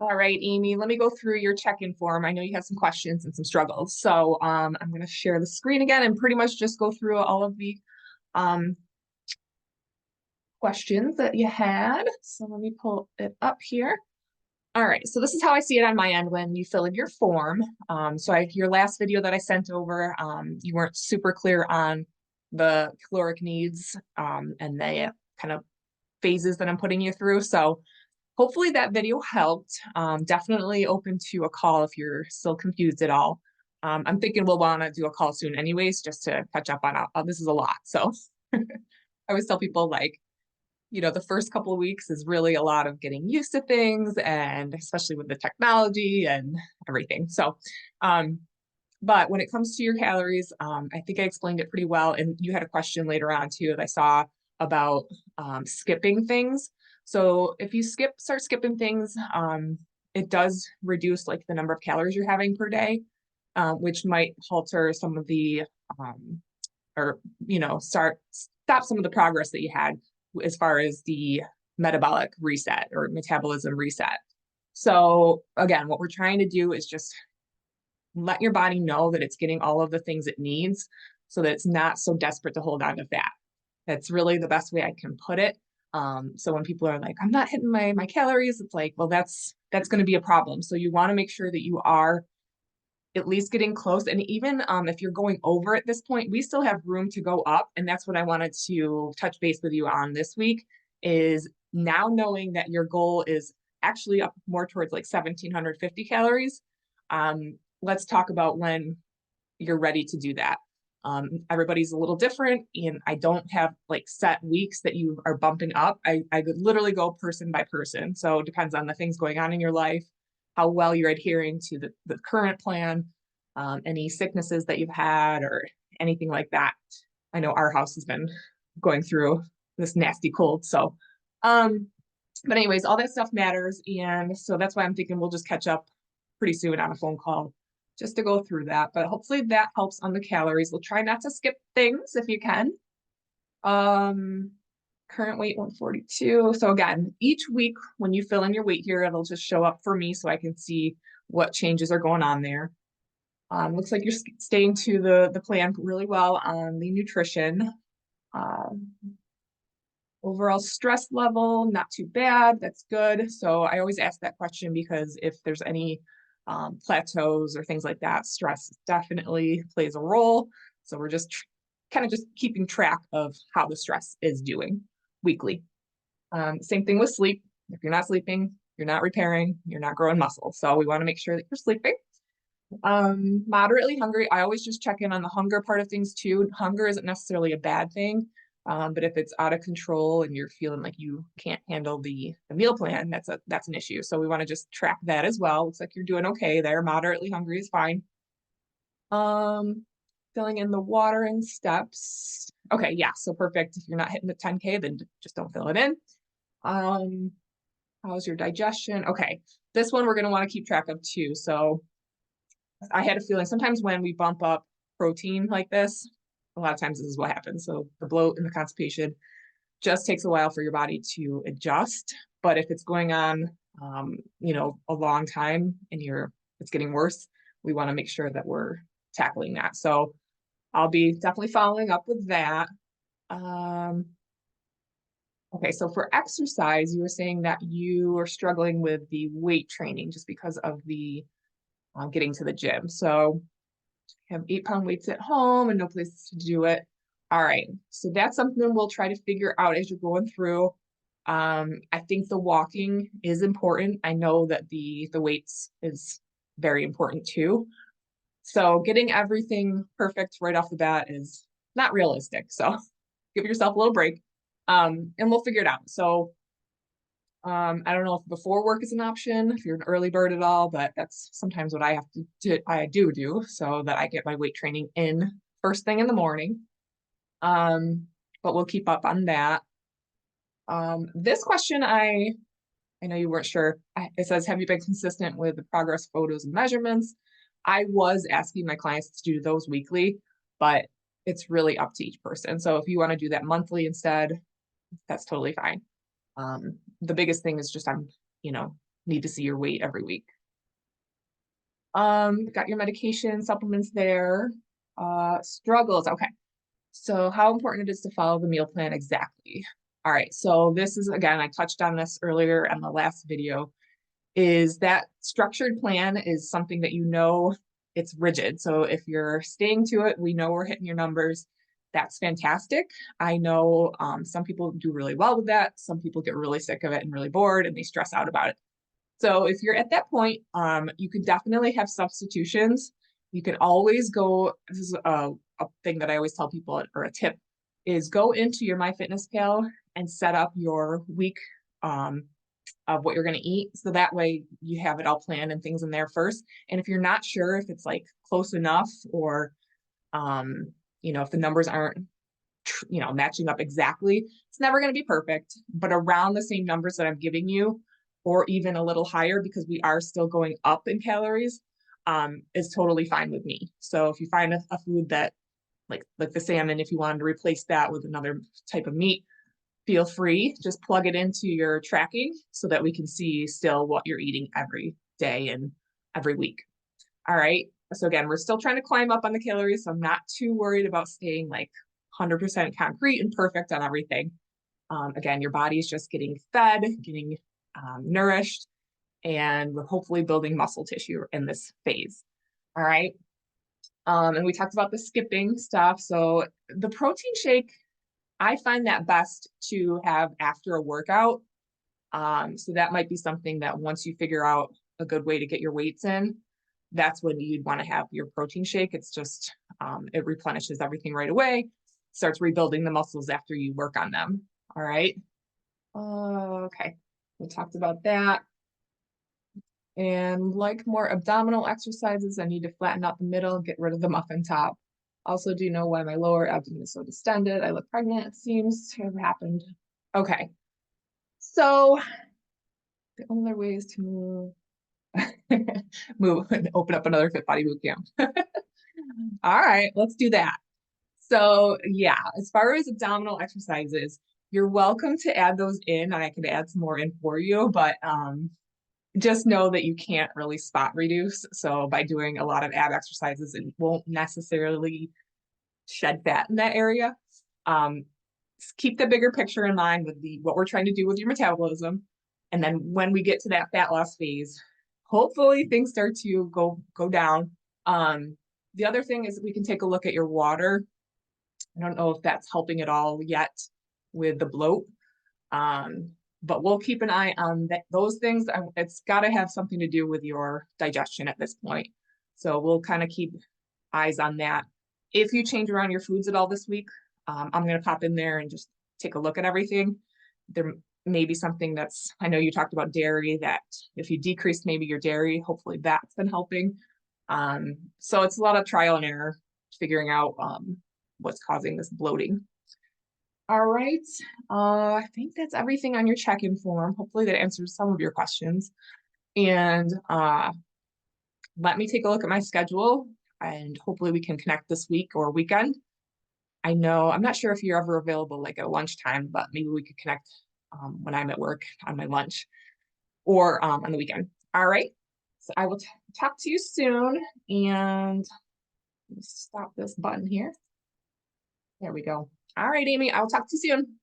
All right, Amy, let me go through your check-in form. I know you have some questions and some struggles. So I'm going to share the screen again and pretty much just go through all of the um, questions that you had. So let me pull it up here. All right, so this is how I see it on my end when you fill in your form. Your last video that I sent over, you weren't super clear on the caloric needs and the kind of phases that I'm putting you through. So hopefully that video helped. Definitely open to a call if you're still confused at all. I'm thinking we'll want to do a call soon anyways, just to catch up on this is a lot. So I always tell people like, the first couple of weeks is really a lot of getting used to things and especially with the technology and everything. Um, but when it comes to your calories, I think I explained it pretty well. And you had a question later on too that I saw about skipping things. So if you start skipping things, it does reduce like the number of calories you're having per day, which might halter some of the or stop some of the progress that you had as far as the metabolic reset or metabolism reset. So again, what we're trying to do is just let your body know that it's getting all of the things it needs so that it's not so desperate to hold on to fat. That's really the best way I can put it. So when people are like, I'm not hitting my calories, it's like, well, that's going to be a problem. So you want to make sure that you are at least getting close. And even if you're going over at this point, we still have room to go up. And that's what I wanted to touch base with you on this week is now knowing that your goal is actually up more towards like 1,750 calories. Let's talk about when you're ready to do that. Everybody's a little different, and I don't have like set weeks that you are bumping up. I could literally go person by person. So it depends on the things going on in your life, how well you're adhering to the current plan, any sicknesses that you've had or anything like that. I know our house has been going through this nasty cold. But anyways, all that stuff matters. And so that's why I'm thinking we'll just catch up pretty soon on a phone call just to go through that. But hopefully that helps on the calories. We'll try not to skip things if you can. Current weight 142. So again, each week when you fill in your weight here, it'll just show up for me so I can see what changes are going on there. Looks like you're staying to the plan really well on the nutrition. Overall stress level, not too bad. That's good. So I always ask that question because if there's any plateaus or things like that, stress definitely plays a role. So we're just kind of just keeping track of how the stress is doing weekly. Same thing with sleep. If you're not sleeping, you're not repairing, you're not growing muscle. So we want to make sure that you're sleeping. Moderately hungry. I always just check in on the hunger part of things too. Hunger isn't necessarily a bad thing. But if it's out of control and you're feeling like you can't handle the meal plan, that's an issue. So we want to just track that as well. Looks like you're doing okay there. Moderately hungry is fine. Filling in the water and steps. Okay, yeah, so perfect. If you're not hitting the 10K, then just don't fill it in. How's your digestion? Okay, this one we're gonna want to keep track of too. So I had a feeling sometimes when we bump up protein like this, a lot of times this is what happens. So the bloat and the constipation just takes a while for your body to adjust. But if it's going on, a long time and it's getting worse, we want to make sure that we're tackling that. So I'll be definitely following up with that. Okay, so for exercise, you were saying that you are struggling with the weight training just because of the getting to the gym. So have 8-pound weights at home and no place to do it. All right, so that's something we'll try to figure out as you're going through. I think the walking is important. I know that the weights is very important too. So getting everything perfect right off the bat is not realistic. So give yourself a little break, and we'll figure it out. So I don't know if before work is an option, if you're an early bird at all, but that's sometimes what I have to do. I do so that I get my weight training in first thing in the morning. But we'll keep up on that. This question, I know you weren't sure. It says, have you been consistent with the progress photos and measurements? I was asking my clients to do those weekly, but it's really up to each person. So if you want to do that monthly instead, that's totally fine. The biggest thing is just need to see your weight every week. Got your medication, supplements there. Struggles. Okay. So how important it is to follow the meal plan exactly. All right. So this is, again, I touched on this earlier in the last video, is that structured plan is something that it's rigid. So if you're staying to it, we know we're hitting your numbers. That's fantastic. I know some people do really well with that. Some people get really sick of it and really bored and they stress out about it. So if you're at that point, you can definitely have substitutions. You can always go, this is a thing that I always tell people, or a tip, is go into your MyFitnessPal and set up your week of what you're going to eat. So that way you have it all planned and things in there first. And if you're not sure if it's like close enough or, if the numbers aren't, matching up exactly, it's never going to be perfect, but around the same numbers that I'm giving you, or even a little higher because we are still going up in calories, is totally fine with me. So if you find a food that like the salmon, if you wanted to replace that with another type of meat, feel free, just plug it into your tracking so that we can see still what you're eating every day and every week. All right. So again, we're still trying to climb up on the calories. So I'm not too worried about staying like 100% concrete and perfect on everything. Again, your body is just getting fed, getting nourished, and we're hopefully building muscle tissue in this phase. All right. And we talked about the skipping stuff. So the protein shake, I find that best to have after a workout. So that might be something that once you figure out a good way to get your weights in, that's when you'd want to have your protein shake. It's just, it replenishes everything right away, starts rebuilding the muscles after you work on them. All right. Okay. We talked about that. And like more abdominal exercises, I need to flatten out the middle, get rid of the muffin top. Also, do you know why my lower abdomen is so distended? I look pregnant, it seems to have happened. Okay. So the only way is to move and open up another Fit Body boot camp. All right, let's do that. So yeah, as far as abdominal exercises, you're welcome to add those in, and I can add some more in for you, but just know that you can't really spot reduce. So by doing a lot of ab exercises, it won't necessarily shed fat in that area. Keep the bigger picture in line with what we're trying to do with your metabolism. And then when we get to that fat loss phase, hopefully things start to go down. The other thing is we can take a look at your water. I don't know if that's helping at all yet with the bloat. But we'll keep an eye on those things. It's got to have something to do with your digestion at this point. So we'll kind of keep eyes on that. If you change around your foods at all this week, I'm going to pop in there and just take a look at everything. There may be something I know you talked about dairy, that if you decrease maybe your dairy, hopefully that's been helping. So it's a lot of trial and error, figuring out what's causing this bloating. All right. I think that's everything on your check-in form. Hopefully that answers some of your questions. And let me take a look at my schedule, and hopefully we can connect this week or weekend. I'm not sure if you're ever available like at lunchtime, but maybe we could connect when I'm at work on my lunch or on the weekend. All right. So I will talk to you soon, and stop this button here. There we go. All right, Amy, I'll talk to you soon.